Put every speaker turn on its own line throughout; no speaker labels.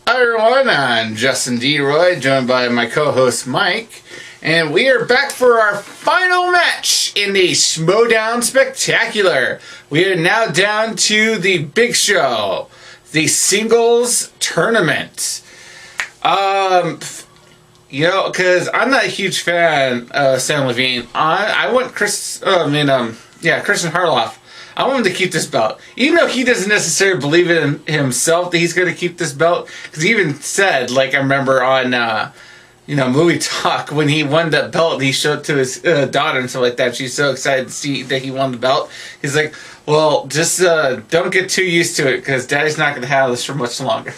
Hi everyone, I'm Justin DeRoy, joined by my co-host Mike, and we are back for our final match in the Schmoedown Spectacular. We are now down to the big show, the singles tournament. Because I'm not a huge fan of Sam Levine, I want Christian Harloff. I want him to keep this belt. Even though he doesn't necessarily believe in himself that he's going to keep this belt. Because he even said, like I remember on, Movie Talk, when he won that belt, he showed it to his daughter and stuff like that. She's so excited to see that he won the belt. He's like, well, just don't get too used to it, because Daddy's not going to have this for much longer.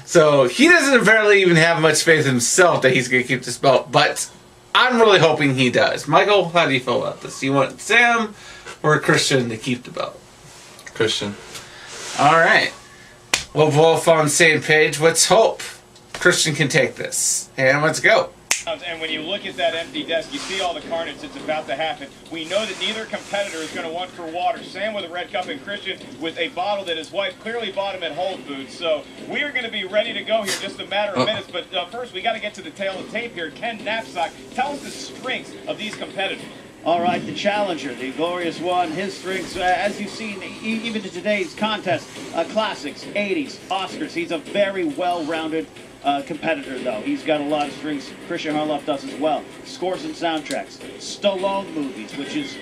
So he doesn't apparently even have much faith in himself that he's going to keep this belt. But I'm really hoping he does. Michael, how do you feel about this? Do you want Sam or Christian to keep the belt?
Christian.
Alright. We're both on the same page. Let's hope Christian can take this. And let's go.
And when you look at that empty desk, you see all the carnage that's about to happen. We know that neither competitor is going to want for water. Sam with a red cup and Christian with a bottle that his wife clearly bought him at Whole Foods. So we are going to be ready to go here in just a matter of minutes. But first, we got to get to the tail of the tape here. Ken Knapsack, tell us the strengths of these competitors.
All right, the challenger, the glorious one, his strengths, as you've seen, even in today's contest, classics, 80s, Oscars. He's a very well-rounded competitor, though. He's got a lot of strengths. Christian Harloff does as well. Scores and soundtracks, Stallone movies, which is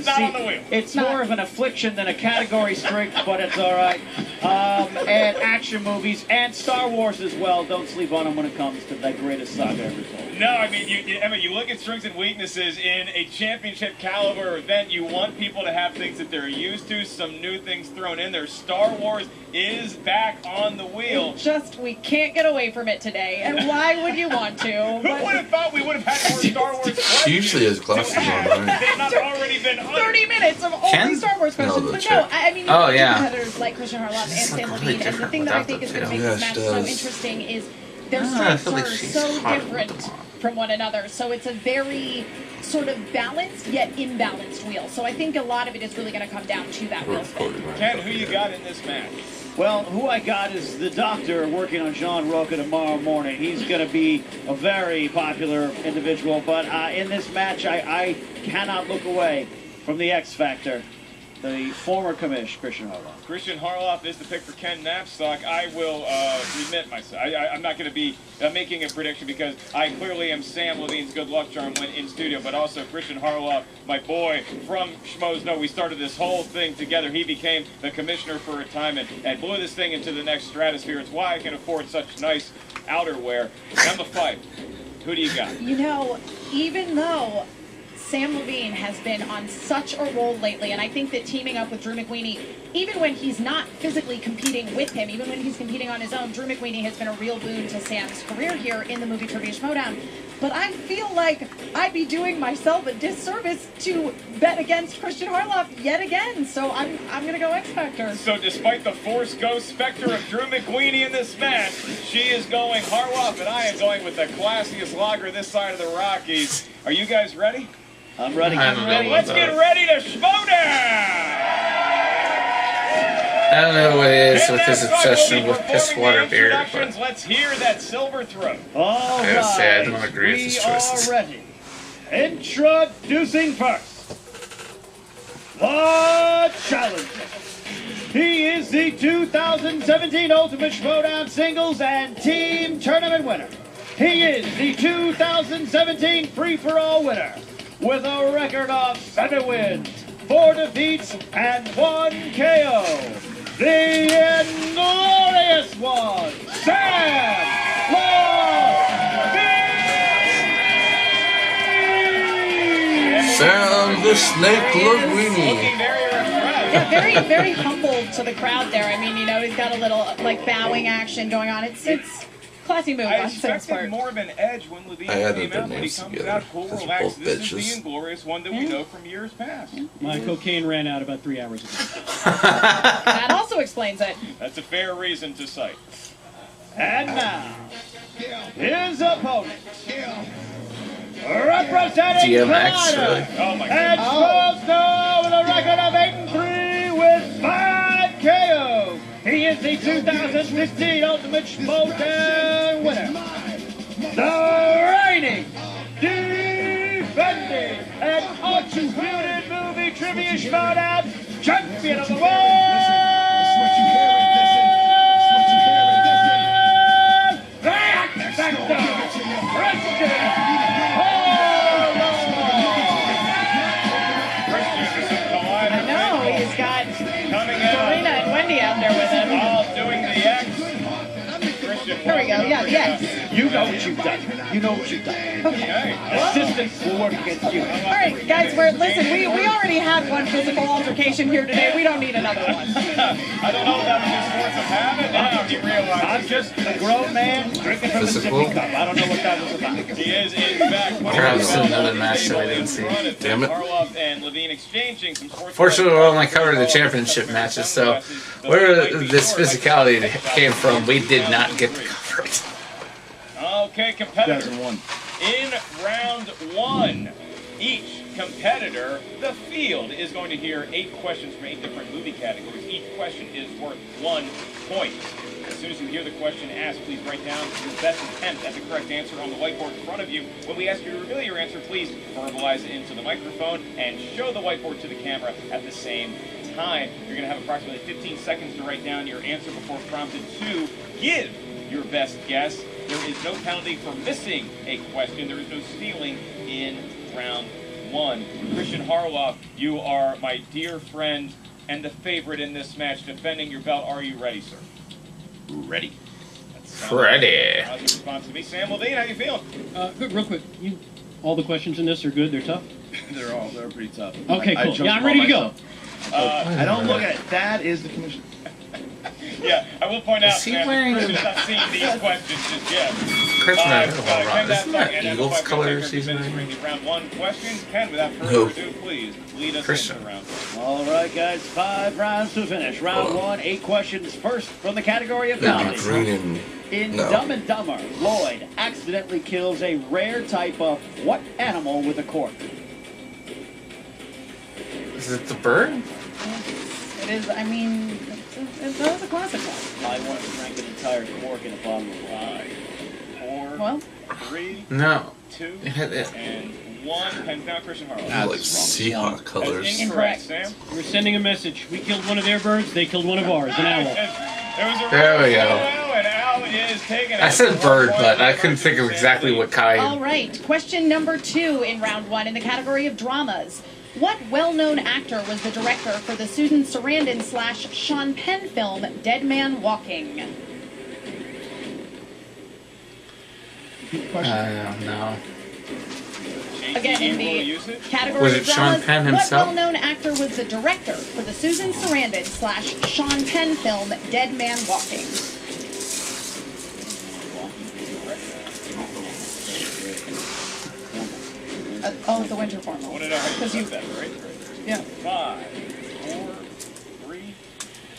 not on the wheel.
It's more of an affliction than a category strength, but it's all right. And action movies and Star Wars as well. Don't sleep on him when it comes to that greatest saga ever told.
No, I mean, you look at strengths and weaknesses in a championship caliber event. You want people to have things that they're used to, some new things thrown in there. Star Wars is back on the wheel.
We can't get away from it today. And why would you want to?
Who would have thought we would have had more Star Wars questions?
She usually has glasses on, right?
They've not already been
30 minutes of only Star Wars questions. But no, I mean, competitors like Christian Harloff and Sam Levine. And the thing that I think is going to make this match so interesting is their strengths are so different from one another. So it's a very sort of balanced yet imbalanced wheel. So I think a lot of it is really going to come down to that wheel spin.
Ken, who you got in this match?
Well, who I got is the doctor working on John Roca tomorrow morning. He's going to be a very popular individual, but in this match, I cannot look away from the X Factor, the former commish, Christian Harloff.
Christian Harloff is the pick for Ken Knapsack. I will remit myself. I'm not going to be making a prediction because I clearly am Sam Levine's good luck charm when in studio, but also Christian Harloff, my boy from Schmoedown. We started this whole thing together. He became the commissioner for a time and blew this thing into the next stratosphere. It's why I can afford such nice outerwear. And the fight. Who do you got?
You know, even though Sam Levine has been on such a roll lately, and I think that teaming up with Drew McWeeny, even when he's not physically competing with him, even when he's competing on his own, Drew McWeeny has been a real boon to Sam's career here in the movie trivia Schmoedown. But I feel like I'd be doing myself a disservice to bet against Christian Harloff yet again. So I'm going to go X Factor.
So despite the Force Ghost specter of Drew McWeeny in this match, she is going Harloff, and I am going with the classiest lager this side of the Rockies. Are you guys ready?
I'm ready.
Let's get ready to Schmoedown!
I don't know what it is with his obsession with piss water beer, but
Let's hear that silver throat.
All
I gotta say, I
right.
don't agree with his
We
choices.
are ready. Introducing first, the challenger. He is the 2017 Ultimate Schmoedown Singles and Team Tournament winner. He is the 2017 Free-for-All winner with a record of 7 wins, 4 defeats, and 1 KO. The inglorious one, Sam Levine!
Sam the Snake Linguini.
Looking very refreshed.
Yeah, very humble to the crowd there. I mean, he's got a little like bowing action going on. It's classy move
I
on Sam's
expected
part.
more of an edge when Levine
I added
came
their
out, but he
names
comes
together.
out cool,
Those are
relaxed.
both
This is the
bitches.
inglorious one that we know from years past.
My cocaine ran out about 3 hours ago.
That also explains it.
That's a fair reason to cite.
And now, his opponent, representing
DMX,
Canada,
really?
Oh my
and
God.
Schmoedown with a record of 8-3 with 5 KOs. He He is the 2015 Ultimate Schmoedown winner. The reigning, defending, and undisputed movie trivia Schmoedown champion of the world.
Out there with him.
All doing the X.
There we go. Yeah, yes.
You know what you've done. You know what you've done.
Okay.
Assistants will work against you.
All right, guys. We already had one physical altercation here today. We don't need another one.
I don't know if that was just force of habit. Now you realize
I'm just a grown man drinking from a sippy cup. I don't know what that was about.
he is in fact.
Perhaps another match that I didn't see.
Damn it.
Harloff and Levine exchanging some sports.
Fortunately, we only covered the championship matches, so where this physicality came from, we did not get to cover it.
Okay, competitors. In round one, each competitor, the field, is going to hear 8 questions from 8 different movie categories. Each question is worth 1 point. As soon as you hear the question asked, please write down your best attempt at the correct answer on the whiteboard in front of you. When we ask you to reveal your answer, please verbalize it into the microphone and show the whiteboard to the camera at the same time. You're going to have approximately 15 seconds to write down your answer before prompted to give your best guess. There is no penalty for missing a question. There is no stealing in round one. Christian Harloff, you are my dear friend and the favorite in this match, defending your belt. Are you ready, sir?
Ready.
Ready.
How's your response to me? Sam Levine, how you feeling?
Good, real quick. All the questions in this are good. They're tough.
They're pretty tough.
Okay, cool. Yeah, I'm ready to go.
I don't look at it. That is the commission.
Yeah, I will point out,
Is he
Sam,
wearing
Christian's not seeing these questions just yet.
Chris,
Ken
isn't
Knapsack
that
and
Eagles
Apple
color
Pipe
season?
administering the round one questions. Ken, without further
No.
ado, please lead us
Christian.
into round one.
All right, guys. 5 rounds to finish. Round one, 8 questions. First, from the category of comedy.
Green and
In
no.
Dumb and Dumber, Lloyd accidentally kills a rare type of what animal with a cork?
Is it the bird?
It is. I mean, that was a classic one.
I want to drink an entire cork in a bottle of wine.
4,
Well,
3,
No.
2,
It had it.
and 1. Pens down, Christian Harlow.
like Seahawk
That's
colors.
incorrect, Sam.
We're sending a message. We killed one of their birds. They killed one of ours. An owl.
There was a
There we go.
and Al is taking
I said bird, but I couldn't think of exactly what
all
kind.
right. Question number 2 in round 1 in the category of dramas. What well-known actor was the director for the Susan Sarandon / Sean Penn film Dead Man Walking?
I don't know.
Again, in the category
Was
of
it Sean
dramas,
Penn
what
himself?
well-known actor was the director for the Susan Sarandon / Sean Penn film Dead Man Walking? The winter formal.
What did I
Because you,
that, right?
yeah.
5, 4, 3,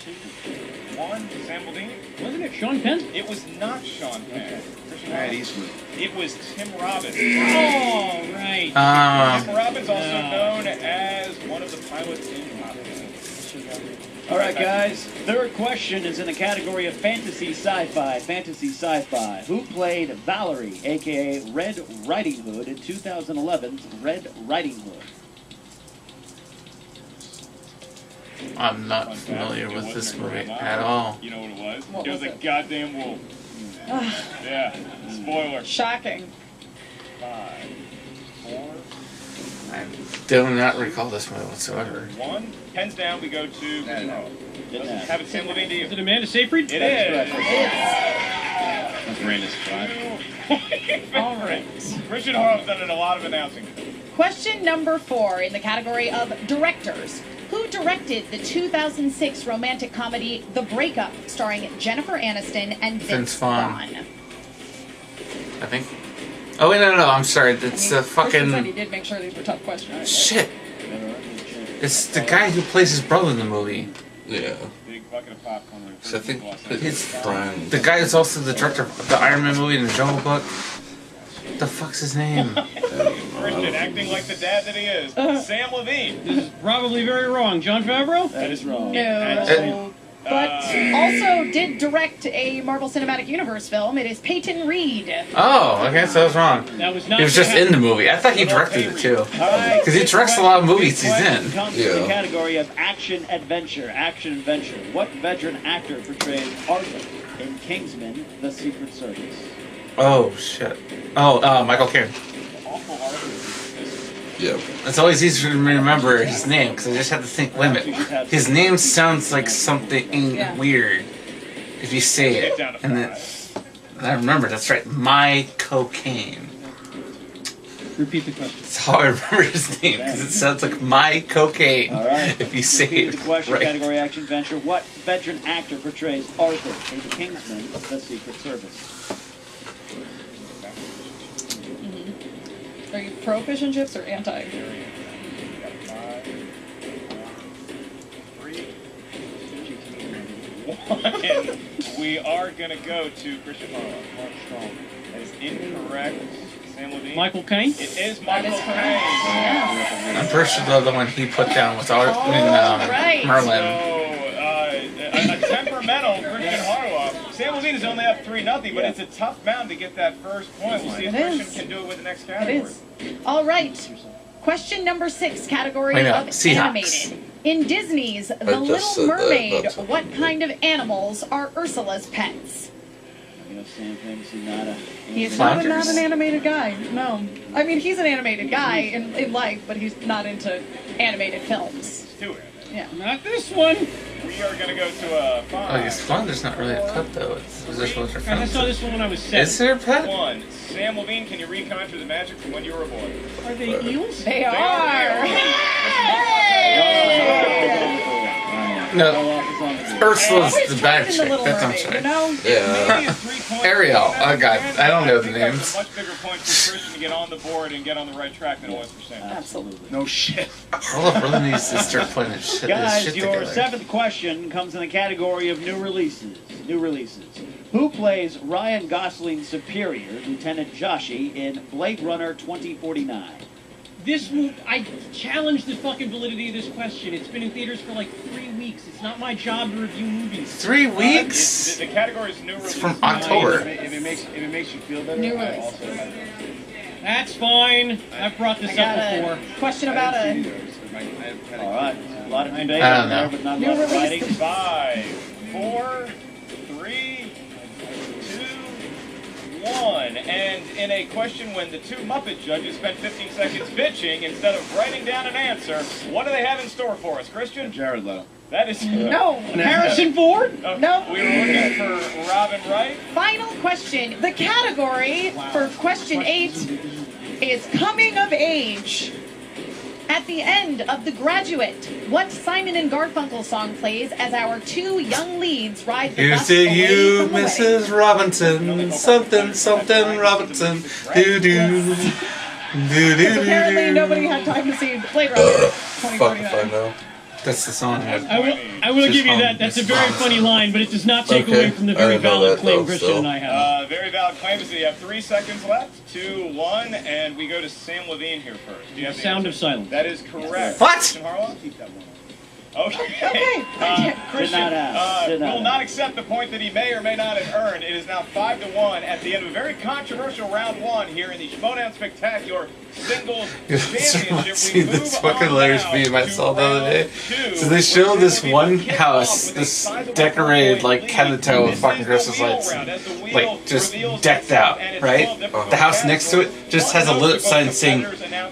2, 1. Sam Baldini?
Wasn't it Sean Penn?
It was not Sean Penn. Christian
Matt
Harlow.
Eastwood.
It was Tim Robbins.
Oh, right.
Tim Robbins, also known as one of the pilots in Top Gun.
All right, guys. Third question is in the category of fantasy sci-fi. Fantasy sci-fi. Who played Valerie, a.k.a. Red Riding Hood, in 2011's Red Riding Hood?
I'm not
Fun fact,
familiar
it
with this
wasn't a
movie
grandma.
at all.
You know what it was?
What
it was
was
a
it?
goddamn wolf. Yeah. Spoiler.
Shocking.
5, 4,
I do not recall this movie whatsoever.
1. Pens down. We go to Christian Harlow.
Didn't happen.
Have it Sam Levine to you.
Is it Amanda Seyfried?
It
That's
is.
correct.
That's Miranda's 5.
All right.
Christian Harlow's done a lot of announcing.
Question number 4 in the category of directors. Who directed the 2006 romantic comedy The Breakup, starring Jennifer Aniston and Vince Vaughn?
I think. Oh wait, no, I'm sorry. It's the
Christian said he
fucking
did make sure these were tough questions.
shit. It's the guy who plays his brother in the movie.
Yeah.
Big bucket of popcorn.
So I think
His-
Brian.
The guy that's also the director of the Iron Man movie and the Jungle Book. What the fuck's his name?
Christian acting like the dad that he is. Sam Levine.
This is probably very wrong. John Favreau?
That is wrong.
No. But also did direct a Marvel Cinematic Universe film. It is Peyton Reed.
Oh, okay, so I was wrong.
That was not.
He was just in the movie. I thought he directed it too. Because he directs a lot of movies he's in.
Comes in the category of action adventure. Action adventure. What veteran actor portrayed Arthur in Kingsman: The Secret Service?
Oh, shit. Oh, Michael Caine.
Yep.
It's always easier to remember his name because I just have to think, wait a minute, his name sounds like something weird if you say it. And then I remember, that's right, My Cocaine.
Repeat the question.
That's how I remember his name because it sounds like My Cocaine if you say
Repeat
it
the question,
right.
category action adventure. What veteran actor portrays Arthur in Kingsman: The Secret Service?
Are you pro fish and chips or anti?
We are going to go to Christian Harlow. That is incorrect. Sam Levine.
Michael Caine?
It is Michael
That is correct.
Caine.
Yes.
I'm pretty sure the one he put down was
right.
Merlin.
So, a temperamental Christian Harlow. Sam Levine is only up 3-0, but it's a tough mound to get that first point. We'll see if
It
Christian
is.
can do it with the next
It
category.
is. All right. Question number 6, category
Wait a minute,
of
Seahawks.
animated. In Disney's The
just
Little
said that,
Mermaid,
that's okay.
what kind of animals are Ursula's pets?
You know, Sam famously not a.
He is
Flounders.
not an animated guy. No. I mean, he's an animated guy in life, but he's not into animated films.
Let's do it.
Yeah.
Not this one.
We are going to go to a
Oh,
5.
yes, Flounder's not really a pet though. It's just what they're
I saw this one when I was 7.
Is there a pet?
1. Sam Levine, can you reconjure the magic from when you were a boy?
Are they eels?
They
are.
are.
No, Ursula's
Always
the bad
trapped in
chick.
the Little
That's
Mermaid,
I'm
you
sorry.
know?
Yeah.
Maybe a 3 point
Ariel.
for Sam
Oh, God.
Levine.
I don't know the
think that's
names.
a much bigger point for Christian to get on the board and get on the right track than it was for Sam.
Absolutely.
No shit.
Harlow really needs to start putting his shit,
Guys, your
together.
7th question comes in the category of new releases. New releases. Who plays Ryan Gosling's superior, Lieutenant Joshi, in Blade Runner 2049?
This movie, I challenge the fucking validity of this question. It's been in theaters for like 3 weeks. It's not my job to review movies.
3 weeks?
The category is new release.
It's from October.
If it makes you feel better,
New
I
release.
also have
That's fine. I've brought this
I got
up before.
a question about a
All right. A lot of debate
I don't
out there,
know.
but not a
New
lot of
release.
fighting.
5, 4, 3, 2, 1. And in a question when the 2 Muppet judges spent 15 seconds pitching instead of writing down an answer, what do they have in store for us, Christian?
Jared Leto.
That is...
no.
Harrison Ford?
No.
We were looking for Robin Wright.
Final question. The category for question 8 is coming of age. At the end of The Graduate, what Simon and Garfunkel song plays as our 2 young leads ride the
Here's
bus
to
away
you,
from the wedding?
Mrs. Robinson. Something, something Robinson. Do do. Do do
Because
do
apparently
do.
nobody had time to see Blade Runner
Fuck if I
2049.
know.
That's the song.
I will give you that. That's a very funny line, but it does not take
Okay.
away from the
I
very
didn't know
valid
that,
claim
though,
Christian
so.
and I have.
Very valid claim is that you have 3 seconds left. 2, 1, and we go to Sam Levine here first. Do you have the
Sound
answer?
of silence.
That is correct.
What?
Christian Harlow?
Keep that one.
Okay.
Okay.
Christian
Did not ask. Did not
will not
ask.
accept the point that he may or may not have earned. It is now 5-1 at the end of a very controversial round 1 here in the Schmoedown Spectacular Singles Championship.
See
We move
this fucking
on
hilarious
now
meme I
to
saw the other day.
round 2,
So they show
which
this
will be
one
kicked
house,
off with a
this
sizable
decorated
4-point
like
lead.
head to toe with
This
fucking
is the
Christmas
wheel
lights,
round. As the wheel
like just
reveals
decked
itself,
out,
and it's
right?
12 different
The house next to it just has a lit sign saying,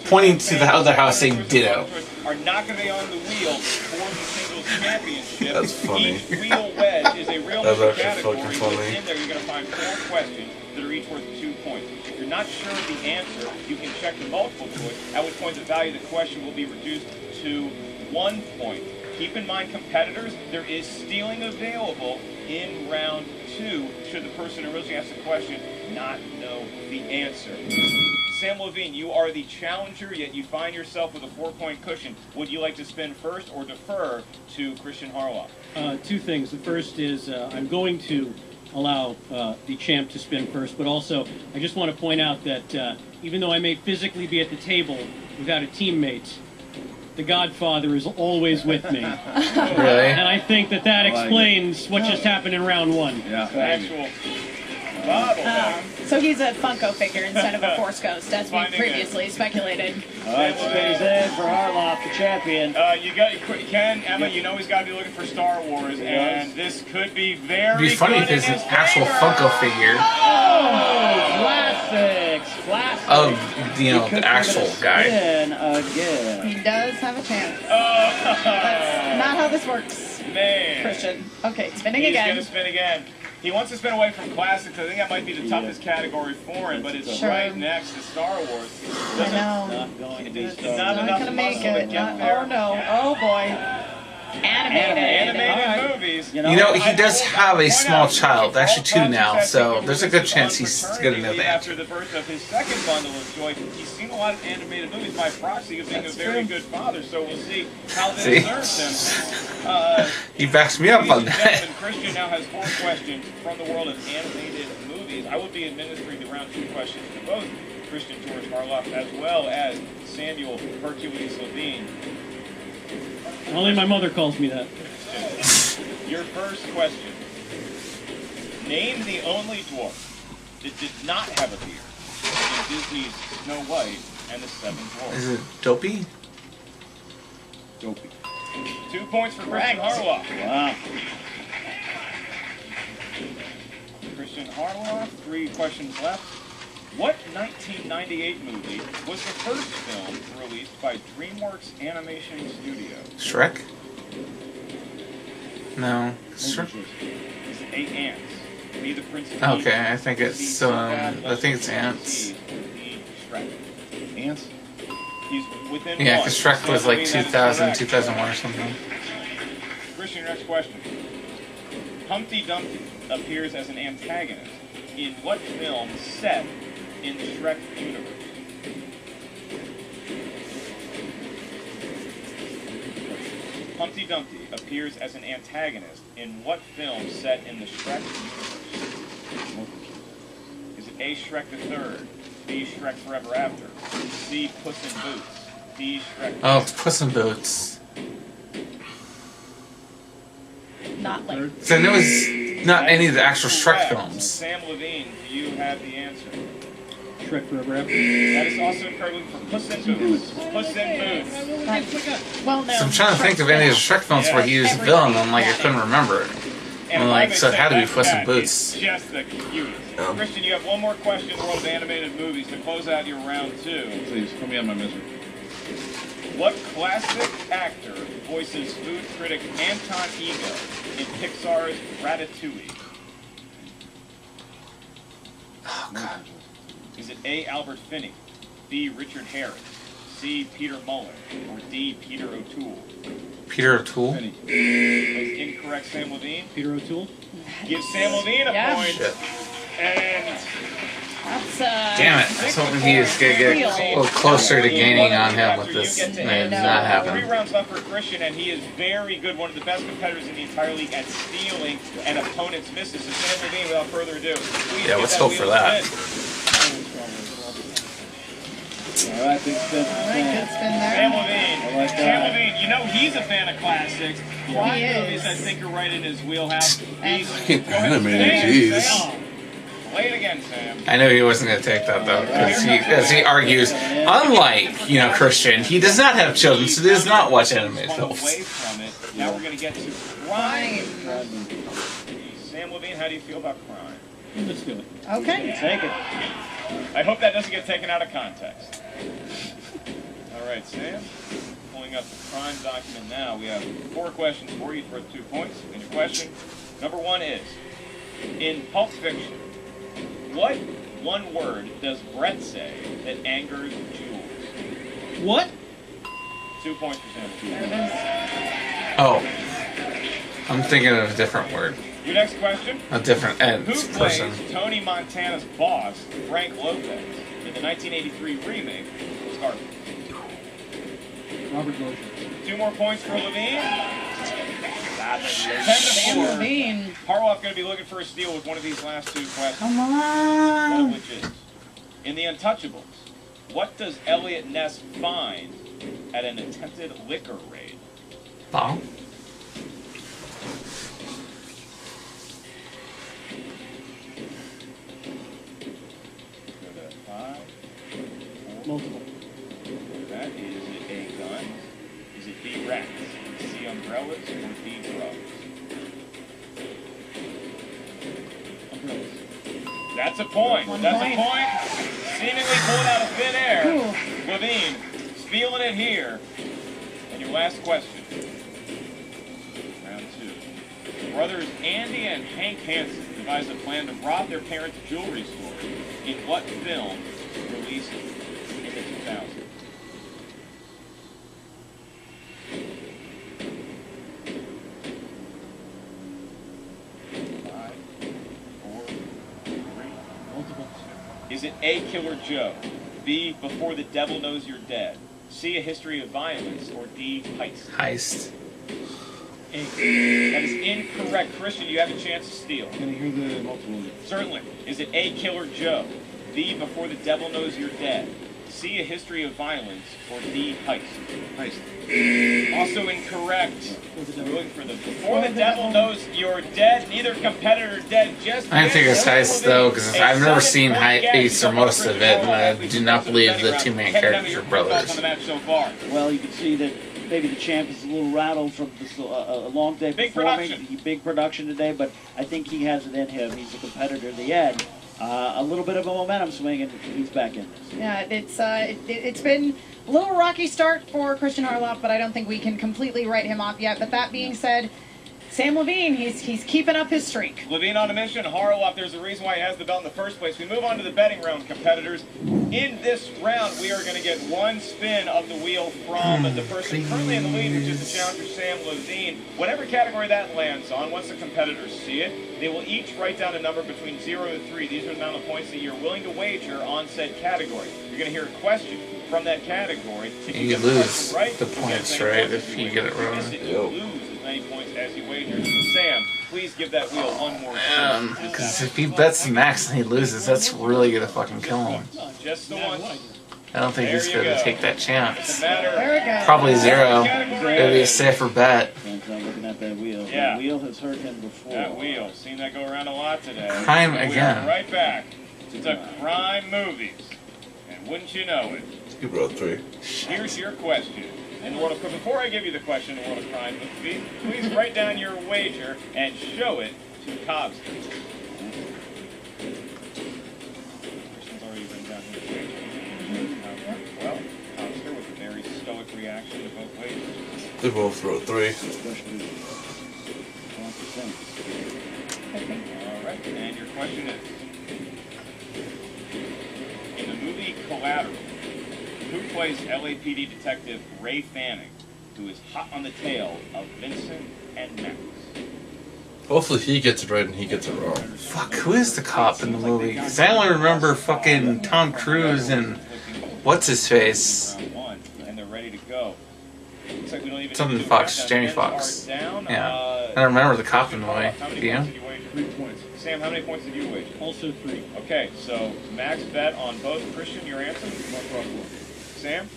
pointing to the other house saying ditto.
Are not going to be on the wheel for the singles championship.
That's funny.
Each wheel wedge is a real
That's
music
actually
category.
fucking funny.
Within there, you're going to find 4 questions that are each worth 2 points. If you're not sure of the answer, you can check the multiple choice, at which point the value of the question will be reduced to 1 point. Keep in mind, competitors, there is stealing available in round 2 should the person who originally asked the question not know the answer. Sam Levine, you are the challenger, yet you find yourself with a 4-point cushion. Would you like to spin first or defer to Christian Harlow?
2 things. The first is I'm going to allow the champ to spin first, but also I just want to point out that even though I may physically be at the table without a teammate, The Godfather is always with me.
Really?
And I think that explains what just happened in round 1.
Yeah.
Actual bobblehead.
So he's a Funko figure instead of a Force Ghost, as we
Finding
previously speculated.
All right, space in for Harloff, the champion.
You got Ken, Emma. You know he's got to be looking for Star Wars, and this could be very.
It'd be funny if
good
it's
in
an
his
actual
favor.
Funko figure
Classics.
of, the actual guy.
Again.
He does have a chance.
Oh,
That's not how this works,
man.
Christian. Okay, spinning
He's
again.
going to spin again. He wants to spin away from classics. I think that might be the toughest category for him, but it's
Sure.
right next to Star Wars.
I know.
Not going to be
It's
Star
not
Wars.
Not
enough
gonna make
muscle to
it.
get there.
Oh no. Oh boy. Animated.
Animated
All right.
movies.
He does have a small child, actually 2 now, so there's a good chance he's going to know the answer.
After the birth of his second bundle of joy, he's seen a lot of animated movies by proxy of being
That's
a very
true.
good father, so we'll see how this
See?
serves him.
He backs me up
Ladies
on
and
that.
gentlemen, Christian now has 4 questions from the world of animated movies. I will be administering the round 2 questions to both Christian Torres Harloff as well as Samuel Hercules Levine.
Only my mother calls me that.
Your first question. Name the only dwarf that did not have a beard in Disney's Snow White and the Seven Dwarfs.
Is it Dopey?
Dopey.
2 points for Christian
Correct.
Harloff.
Wow.
Christian Harloff, 3 questions left. What 1998 movie was the first film released by DreamWorks Animation Studio?
Shrek? No. Shrek?
Is it A, Ants? B, The Prince of
Okay,
Egypt,
I think
C,
it's
Sinbad,
I think it's
Legend of
Ants.
the Sea, D, Shrek.
Ants?
He's within
Yeah,
one.
because Shrek was
So
like
that is
2000,
correct.
2001 or something.
Christian, your next question. Humpty Dumpty appears as an antagonist in what film set in the Shrek universe? Humpty Dumpty appears as an antagonist in what film set in the Shrek universe? Is it A, Shrek the Third, B, Shrek Forever After, C, Puss in Boots, D, Shrek...
Oh, it's Puss in Boots.
Not like.
So it was not any of the actual Shrek
Correct.
films.
Sam Levine, do you have the answer?
Shrek Forever After.
That is also incorrect for Puss in Boots. Puss in Boots.
Well, no.
So I'm trying to think of any of the Shrek films where he was a villain, and I couldn't remember it.
And
like,
like
so it had to be
that
Puss in
cat
Boots.
is just the cutest. Christian, you have one more question in the world of animated movies to close out your round 2.
Please, put me on my misery.
What classic actor voices food critic Anton Ego in Pixar's Ratatouille?
Oh, God.
Is it A, Albert Finney, B, Richard Harris, C, Peter Mullen, or D, Peter O'Toole?
Peter O'Toole?
Penny.
That's incorrect, Sam Levine.
Peter O'Toole.
Give Sam Levine a
Yeah.
point.
Shit.
And
That's
Damn it. I was hoping he was going to get a little closer to gaining on him with this. And it did not
3
happen.
rounds left for Christian, and he is very good, one of the best competitors in the entire league at stealing an opponent's misses. So Sam Levine, without further ado, please
Yeah,
get
let's hope
wheel
for that.
spin.
All right, big spin.
all right. Good spin
Sam
there.
Levine.
I like
Sam
that.
Levine, you know he's a fan of classics. 3
He
movies
is.
I think are right in his wheelhouse.
And-
Go ahead and
Animated,
say it,
jeez.
Sam. Play it again, Sam.
I knew he wasn't going to take that, though, because he argues, unlike, Christian, he does not have children, so he does not watch animated
Away
films.
from it. Now we're going to get to crime. Sam Levine, how do you feel about crime?
Let's do it.
Okay.
Take it.
I hope that doesn't get taken out of context. All right, Sam. Pulling up the crime document now. We have 4 questions for you for 2 points. And your question, number 1 is, in Pulp Fiction, what one word does Brett say that angers Jules?
What?
2 points for Sam.
There it is.
Oh. I'm thinking of a different word.
Your next question,
A different
who
person.
plays Tony Montana's boss, Frank Lopez, in the 1983 remake of Scarface?
Robert Loggia.
2 more points for Levine.
Sam
10 to 4.
Levine.
Harloff going to be looking for a steal with one of these last 2 questions.
Come
One
on.
of which is, in The Untouchables, what does Elliot Ness find at an attempted liquor raid?
Bomb.
Go to 5, 4.
Multiple.
That is it A, guns? Is it B, rats? C, umbrellas? Or D, drugs?
Umbrellas.
That's a point.
One
That's
point.
a point. Seemingly pulled out of thin air.
Ooh.
Levine, feeling it here. And your last question. Round 2. Brothers Andy and Hank Hansen devised a plan to rob their parents' jewelry store. In what film released in the 2000s?
Multiple.
Is it A, Killer Joe? B, Before the Devil Knows You're Dead? C, A History of Violence? Or D, Heist?
Heist.
That is incorrect. Christian, you have a chance to steal.
Can I hear the multiple?
Certainly. Is it A, Killer Joe? B, Before the Devil Knows You're Dead? C, A History of Violence? Or D, Heist?
Heist.
Also incorrect. We're looking for the Before the Devil Knows You're Dead. Neither competitor dead. Just
I think it's Heist though, because I've never seen Heist or most of it, and I do not believe the two main characters are brothers.
Well, you can see that maybe the champ is a little rattled from this, a long day
Big
performing.
production.
Big production today, but I think he has it in him. He's a competitor in the end. A little bit of a momentum swing, and he's back in this.
Yeah, it's been a little rocky start for Christian Harloff, but I don't think we can completely write him off yet. But that being said, Sam Levine, he's keeping up his streak.
Levine on a mission. Harloff, there's a reason why he has the belt in the first place. We move on to the betting round, competitors. In this round, we are going to get one spin of the wheel from the person currently in the lead, which is the challenger, Sam Levine. Whatever category that lands on, once the competitors see it, they will each write down a number between 0 and 3. These are the amount of points that you're willing to wager on said category. You're going to hear a question from that category. If
You
get the
lose
question right,
the
you get
points,
as many
right,
points
if
as
you
win.
get it
If you
wrong.
miss it, you lose as many points as you wager. Sam, please give that wheel one more time.
Because if he bets the max and he loses, that's really gonna fucking kill him.
Just the one.
I don't think he's
There you
gonna
go.
take that
It's a
chance.
matter.
There we go.
Probably 0.
Category
It'd be a
is-
safer bet.
And I'm looking at that wheel.
Yeah.
That wheel has hurt him before.
That wheel. Seen that go around a lot today.
Crime
We are
again.
right back to crime movies. And wouldn't you know it?
You brought 3.
Here's your question. In the world of before I give you the question in the world of crime movies, please write down your wager and show it to Cobbs. Christian's already written down his wager. Well, Cobbster with a very stoic reaction to both wagers.
They both wrote 3.
Especially 1%.
All right, and your question is, in the movie Collateral, who plays LAPD detective Ray Fanning, who is hot on the tail of Vincent and Max?
Hopefully he gets it right and he gets it wrong.
Fuck, who is the cop in the movie? Because I only remember fucking Tom Cruise and what's his face.
Round 1, and they're ready to go. Looks like we don't even
Something
need to
Fox,
count
Jamie
down.
Fox.
Pins are down.
Yeah. I don't remember the cop in the movie.
How many
Do you?
points did you wager?
3 points.
Sam, how many points did you wager?
Also 3.
Okay, so Max bet on both. Christian, your answer?
Mark Ruffalo.
Sam?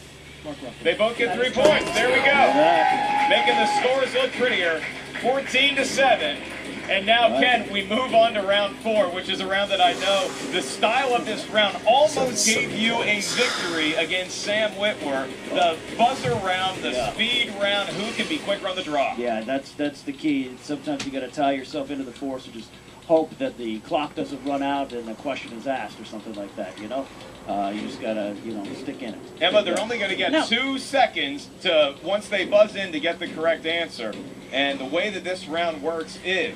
Mark Ruffalo.
They both get 3 points. There we go. Making the scores look prettier. 14-7. And now, Ken, we move on to round 4, which is a round that I know the style of this round almost gave you a victory against Sam Whitwer. The buzzer round, the speed round, who can be quicker on the draw?
Yeah, that's the key. Sometimes you got to tie yourself into the force or just hope that the clock doesn't run out and a question is asked or something like that, you know? You just got to, stick in it.
Emma, they're only going to get 2 seconds to once they buzz in to get the correct answer. And the way that this round works is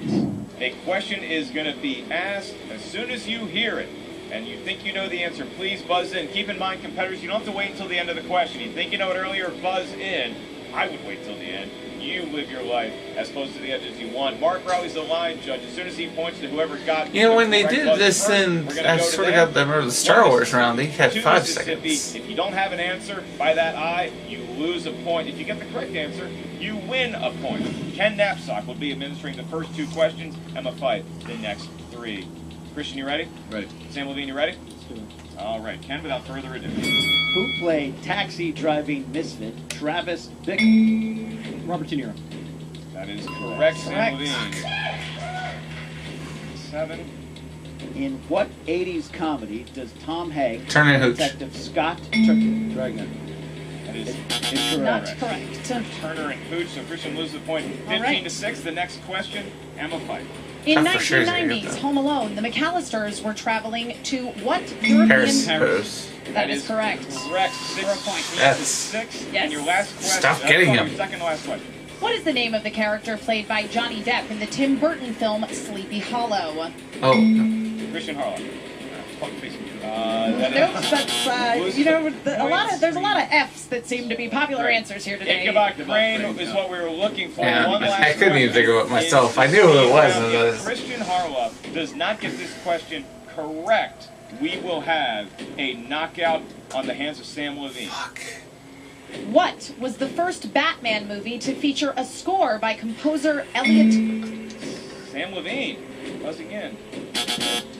a question is going to be asked as soon as you hear it. And you think you know the answer, please buzz in. Keep in mind, competitors, you don't have to wait until the end of the question. You think you know it earlier, buzz in. I would wait till the end. You live your life as close to the edge as you want. Mark Rowley's the line judge. As soon as he points to whoever got
You know, when they
the
did
correct
this
buzzer
in,
first, we're gonna
I
go to
sort of
them.
got, I remember the Star Wars round, they had
To
5
Mississippi,
seconds.
If you don't have an answer by that eye, you lose a point. If you get the correct answer, you win a point. Ken Knapsack will be administering the first 2 questions. Emma Fife, the next 3. Christian, you ready?
Ready.
Sam Levine, you ready?
Let's do it.
All right, Ken, without further ado.
Who played taxi driving misfit Travis Bickle?
Robert De Niro.
That is correct, Sam Levine. 7.
In what 80s comedy does Tom Hanks
Turner
play
Hooch.
Detective Scott Dragnet?
That is
Not
incorrect.
correct.
Turner and Hooch, so Christian loses the point. 15
right.
to 6. The next question, Emma Fight.
In
I'm for sure gonna
1990's
get that.
Home Alone, the McAllisters were traveling to what European?
Paris.
Paris.
That is correct.
Correct. 6
For a point.
to
That's-
6.
Yes.
And your last question.
Stop getting
your
him.
second to last question.
What is the name of the character played by Johnny Depp in the Tim Burton film Sleepy Hollow?
Oh,
Christian Harlow.
Nope, that's there's a lot of F's that seem to be popular answers here today.
Ichabod Crane is what we were looking for.
Yeah,
One last
I couldn't even
question.
think of it myself. I knew who it was, and it
If
was-
Christian Harlow does not get this question correct, we will have a knockout on the hands of Sam Levine.
What was the first Batman movie to feature a score by composer Elliot?
Sam Levine, buzzing in.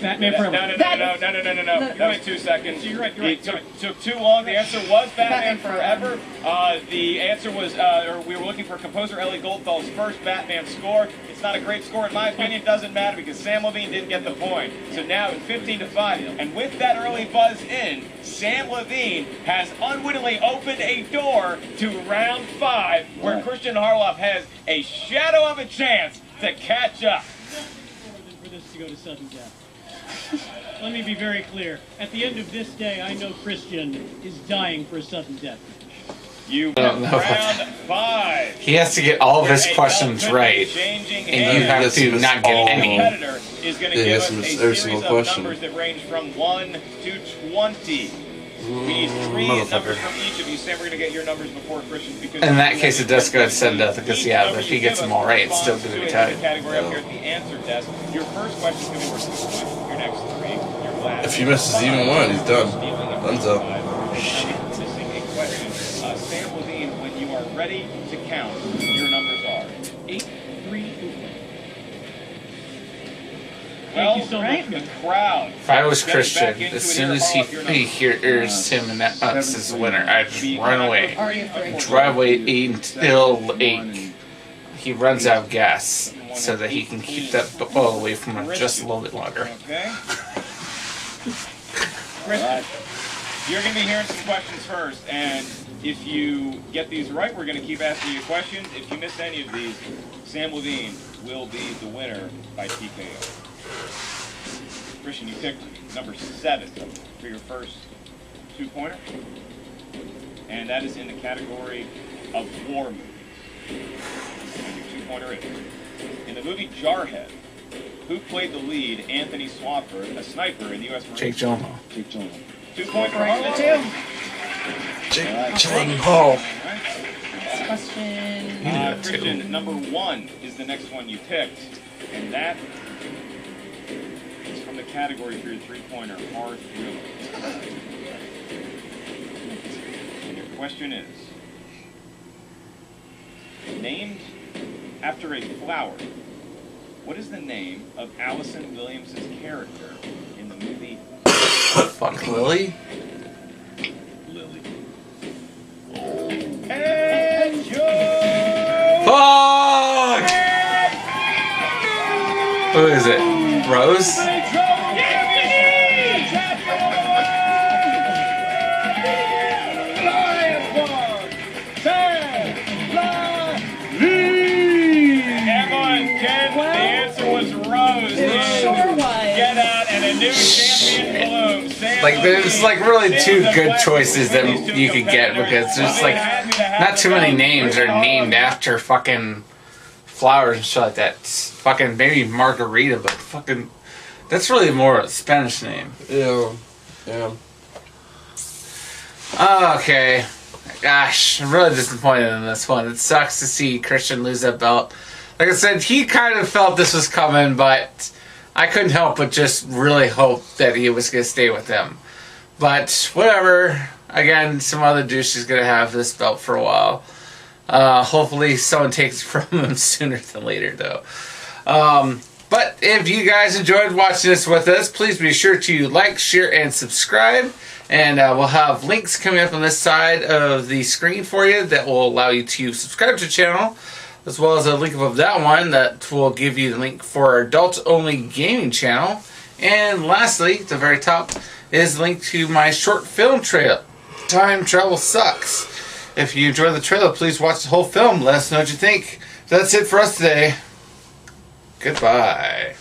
Batman
No,
Forever.
no, no, no, no, no, no, no, no. That was 2 seconds.
You're right,
It took too long. The answer was Batman
Batman
Forever. The answer was, or we were looking for composer Ellie Goldfeld's first Batman score. It's not a great score, in my opinion. It doesn't matter because Sam Levine didn't get the point. So now it's 15 to 5. And with that early buzz in, Sam Levine has unwittingly opened a door to round 5, where Christian Harloff has a shadow of a chance to catch up.
For this to go to sudden death. Let me be very clear. At the end of this day, I know Christian is dying for a sudden death.
You
don't
win
know.
round 5.
he has to get all of his
A
questions
belt could be
right,
changing
and you
hands.
have to not get
The
any.
competitor is going to
Yeah,
give
yes,
us a
every
series
single
of
question.
numbers that range from 1 to 20. We need 3
Motherfucker.
numbers from each of you. Sam, we're going to get your numbers before Christian. Because
In that case, it does go to sudden death because,
each
yeah,
number
if he
you
gets
give
them
us
all right, it's still
responds
going to be
to a
tied.
category up here at the answer desk. Your first question is going to be worth 2 points. Your next 3. Your last
If he misses even one, he's done. Runs up.
Shit. Missing a question. Sam Levine, when you are ready to count, your numbers are
8, 3, 2.
Well,
you so much.
the crowd.
If I was
Getting
Christian,
back into
as
it
soon
here,
as he
Harloff, your numbers.
hears him and that us as the winner, I'd just run away.
Are you three?
Drive away until 8. He runs out of gas so that he can keep that ball away from him just a little bit longer.
Okay. Christian, you're going to be hearing some questions first, and if you get these right, we're going to keep asking you questions. If you miss any of these, Sam Levine will be the winner by TKO. Christian, you picked number 7 for your first 2-pointer, and that is in the category of war movies. And your 2-pointer is in the movie Jarhead. Who played the lead, Anthony Swafford, a sniper in the U.S. Marine
Jake
Corps?
Gyllenhaal.
Jake Gyllenhaal.
2 points for
Correct,
Harlow.
two.
Jake Gyllenhaal.
Next question.
Christian, number 1 is the next one you picked, and that is from the category for your 3-pointer, hard thriller. And your question is, named after a flower, what is the name of Allison Williams' character in the movie
Fuck Lily?
Lily? And
Fuck! Who is it? Rose?
The answer was Rose.
Sure was.
Get out and a new champion blooms. Sam
Like, there's like really
Sam
two
the
good
Black
choices that
these two
you could get
competitors.
because there's like
Happy to have
not too many
them.
names are named after fucking flowers and shit like that. It's fucking maybe Margarita, but fucking that's really more a Spanish name.
Yeah. Yeah.
Okay. Gosh, I'm really disappointed in this one. It sucks to see Christian lose that belt. Like I said, he kind of felt this was coming, but I couldn't help but just really hope that he was going to stay with them. But whatever. Again, some other douche is going to have this belt for a while. Hopefully someone takes it from him sooner than later, though. But if you guys enjoyed watching this with us, please be sure to like, share, and subscribe. And we'll have links coming up on this side of the screen for you that will allow you to subscribe to the channel, as well as a link above that one that will give you the link for our adults-only gaming channel. And lastly, at the very top, is a link to my short film trailer, Time Travel Sucks. If you enjoy the trailer, please watch the whole film. Let us know what you think. That's it for us today. Goodbye.